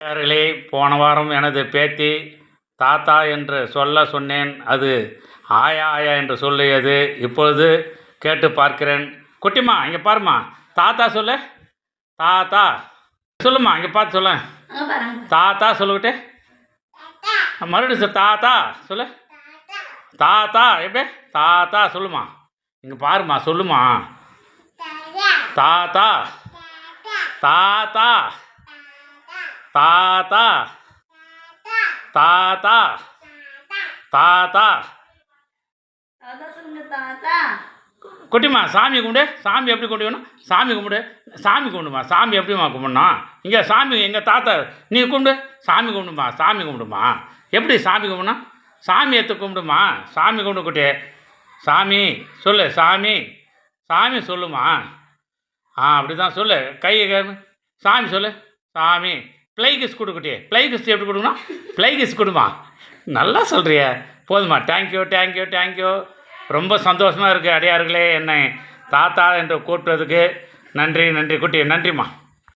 அடியார்களே, போன வாரம் எனது பேத்தி தாத்தா என்று சொல்ல சொன்னேன். அது ஆயா ஆயா என்று சொல்லியது. இப்பொழுது கேட்டு பார்க்கிறேன். குட்டிம்மா இங்கே பாரும்மா, தாத்தா சொல்லு. தாத்தா சொல்லுமா, இங்கே பார்த்து சொல்ல. தாத்தா சொல்லுக்கிட்டே மறுபடியும் சொல். தாத்தா சொல்லு. தாத்தா எப்படி? தாத்தா சொல்லுமா. இங்கே பாருமா, சொல்லுமா. தாத்தா தாத்தா தாத்தா தாத்தா தாத்தா குட்டிம்மா சாமி கும்பிடு. சாமி எப்படி கும்பிடணும்? சாமி கும்பிடு. சாமி கும்பிடுமா. சாமி எப்படிம்மா கும்பிடணும்? இங்கே சாமி எங்கள் தாத்தா நீ கும்பிடு. சாமி கும்பிடுமா. சாமி கும்பிடுமா. எப்படி சாமி கும்பிடணும்? சாமி எடுத்து கும்பிடுமா. சாமி கும்பிடு குட்டி. சாமி சொல்லு. சாமி சாமி சொல்லுமா. அப்படி தான் சொல்லு. கை சாமி சொல்லு. சாமி ப்ளை கிஸ் கொடு குட்டி. ப்ளை கிஸ் எப்படி கொடுக்கணும்? ப்ளை கிஸ் கொடுமா. நல்லா சொல்கிறிய. போதுமா. Thank you thank you thank you. ரொம்ப சந்தோஷமாக இருக்குது அடியார்களே, என்னை தாத்தா என்று கூப்பிட்டதுக்கு நன்றி நன்றி குட்டி. நன்றிம்மா.